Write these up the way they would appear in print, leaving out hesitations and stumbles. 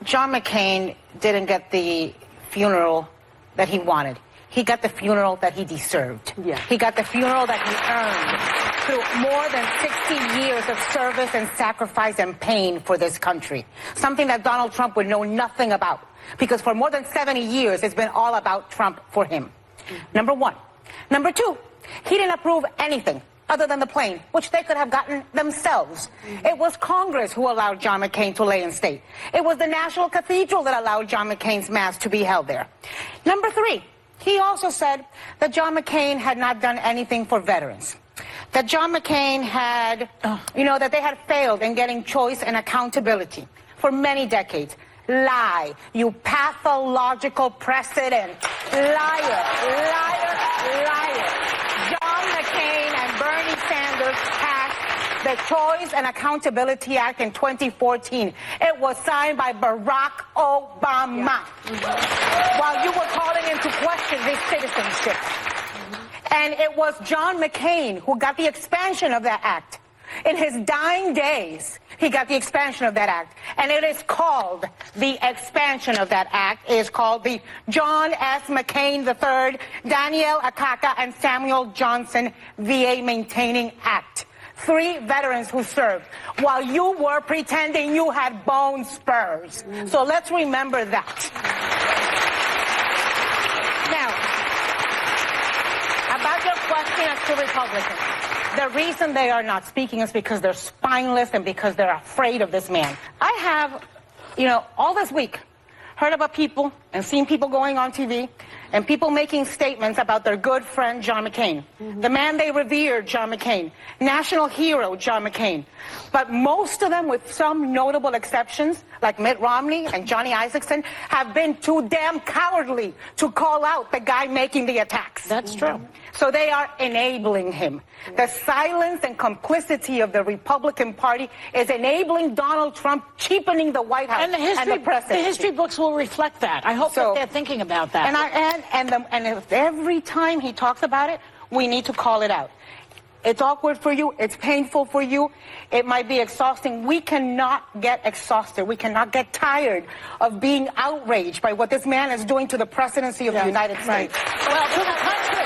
John McCain didn't get the funeral that he wanted. He got the funeral that he deserved. Yeah. He got the funeral that he earned through more than 60 years of service and sacrifice and pain for this country. Something that Donald Trump would know nothing about, because for more than 70 years, it's been all about Trump for him. Number one. Number two, he didn't approve anything other than the plane, which they could have gotten themselves. It was Congress who allowed John McCain to lay in state. It was the National Cathedral that allowed John McCain's mass to be held there. Number three, he also said that John McCain had not done anything for veterans. That John McCain had, that they had failed in getting choice and accountability for many decades. Lie, you pathological precedent. Liar, liar, liar. John McCain and Bernie Sanders passed the Choice and Accountability Act in 2014. It was signed by Barack Obama. While you were calling into question his citizenship. And it was John McCain who got the expansion of that act. In his dying days, he got the expansion of that act. And it is called, the expansion of that act is called the John S. McCain III, Daniel Akaka, and Samuel Johnson VA Maintaining Act. 3 veterans who served while you were pretending you had bone spurs. So let's remember that. Now, about your question as to Republicans. The reason they are not speaking is because they're spineless and because they're afraid of this man. I have, all this week, heard about people and seen people going on TV and people making statements about their good friend, John McCain. The man they revered, John McCain. National hero, John McCain. But most of them, with some notable exceptions, like Mitt Romney and Johnny Isakson, have been too damn cowardly to call out the guy making the attacks. That's true. So they are enabling him. The silence and complicity of the Republican Party is enabling Donald Trump, cheapening the White House and the presidency. The history books will reflect that. I hope that they're thinking about that. And if every time he talks about it, we need to call it out. It's awkward for you. It's painful for you. It might be exhausting. We cannot get exhausted. We cannot get tired of being outraged by what this man is doing to the presidency of the United States. Well, to the country.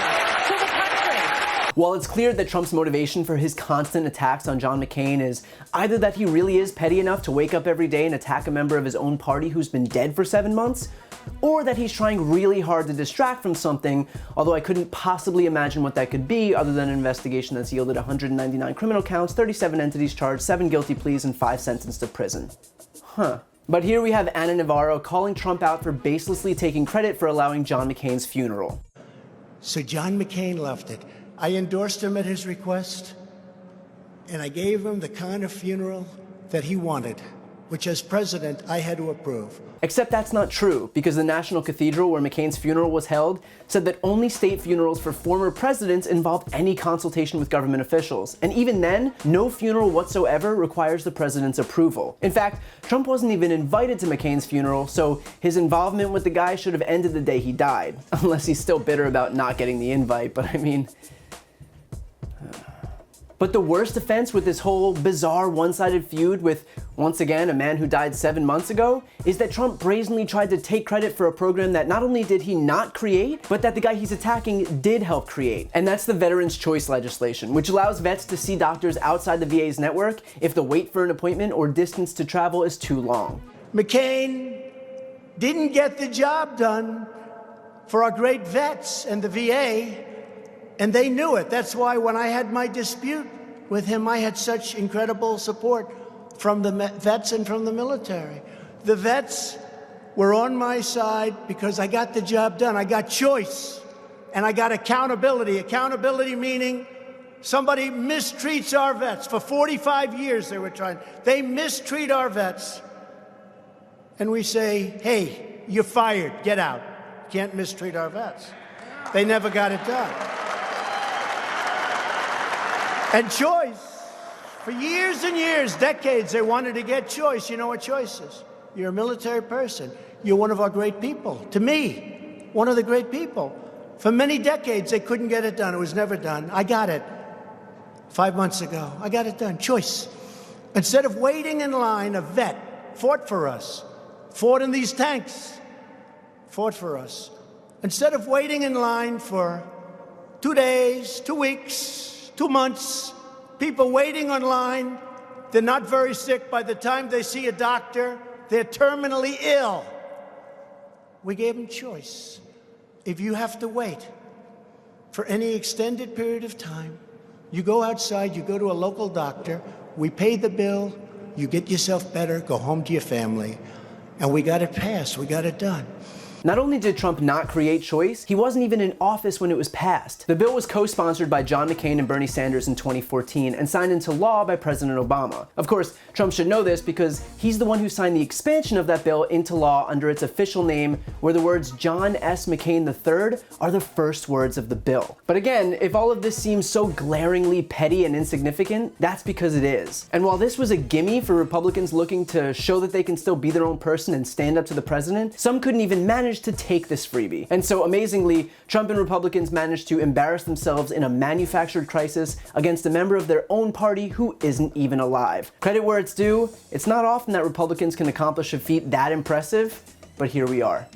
While it's clear that Trump's motivation for his constant attacks on John McCain is either that he really is petty enough to wake up every day and attack a member of his own party who's been dead for 7 months, or that he's trying really hard to distract from something, although I couldn't possibly imagine what that could be other than an investigation that's yielded 199 criminal counts, 37 entities charged, 7 guilty pleas, and 5 sentenced to prison. But here we have Anna Navarro calling Trump out for baselessly taking credit for allowing John McCain's funeral. So John McCain left it. I endorsed him at his request, and I gave him the kind of funeral that he wanted, which as president I had to approve. Except that's not true, because the National Cathedral where McCain's funeral was held said that only state funerals for former presidents involved any consultation with government officials. And even then, no funeral whatsoever requires the president's approval. In fact, Trump wasn't even invited to McCain's funeral, so his involvement with the guy should have ended the day he died. Unless he's still bitter about not getting the invite, but I mean... But the worst offense with this whole bizarre one-sided feud with, once again, a man who died 7 months ago, is that Trump brazenly tried to take credit for a program that not only did he not create, but that the guy he's attacking did help create. And that's the Veterans' Choice legislation, which allows vets to see doctors outside the VA's network if the wait for an appointment or distance to travel is too long. McCain didn't get the job done for our great vets and the VA, and they knew it. That's why when I had my dispute with him, I had such incredible support from the vets and from the military. The vets were on my side because I got the job done. I got choice, and I got accountability. Accountability meaning somebody mistreats our vets. For 45 years they were trying. They mistreat our vets. And we say, hey, you're fired, get out. Can't mistreat our vets. They never got it done. And choice, for years and years, decades, they wanted to get choice. You know what choice is? You're a military person. You're one of our great people. To me, one of the great people. For many decades, they couldn't get it done. It was never done. I got it 5 months ago. I got it done. Choice. Instead of waiting in line, a vet fought for us. fought in these tanks, fought for us. Instead of waiting in line for 2 days, 2 weeks, 2 months, people waiting online, they're not very sick. By the time they see a doctor, they're terminally ill. We gave them choice. If you have to wait for any extended period of time, you go outside, you go to a local doctor, we pay the bill, you get yourself better, go home to your family. And we got it passed, we got it done. Not only did Trump not create choice, he wasn't even in office when it was passed. The bill was co-sponsored by John McCain and Bernie Sanders in 2014 and signed into law by President Obama. Of course, Trump should know this because he's the one who signed the expansion of that bill into law under its official name, where the words John S. McCain III are the first words of the bill. But again, if all of this seems so glaringly petty and insignificant, that's because it is. And while this was a gimme for Republicans looking to show that they can still be their own person and stand up to the president, some couldn't even manage to take this freebie. And so amazingly, Trump and Republicans managed to embarrass themselves in a manufactured crisis against a member of their own party who isn't even alive. Credit where it's due, it's not often that Republicans can accomplish a feat that impressive, but here we are.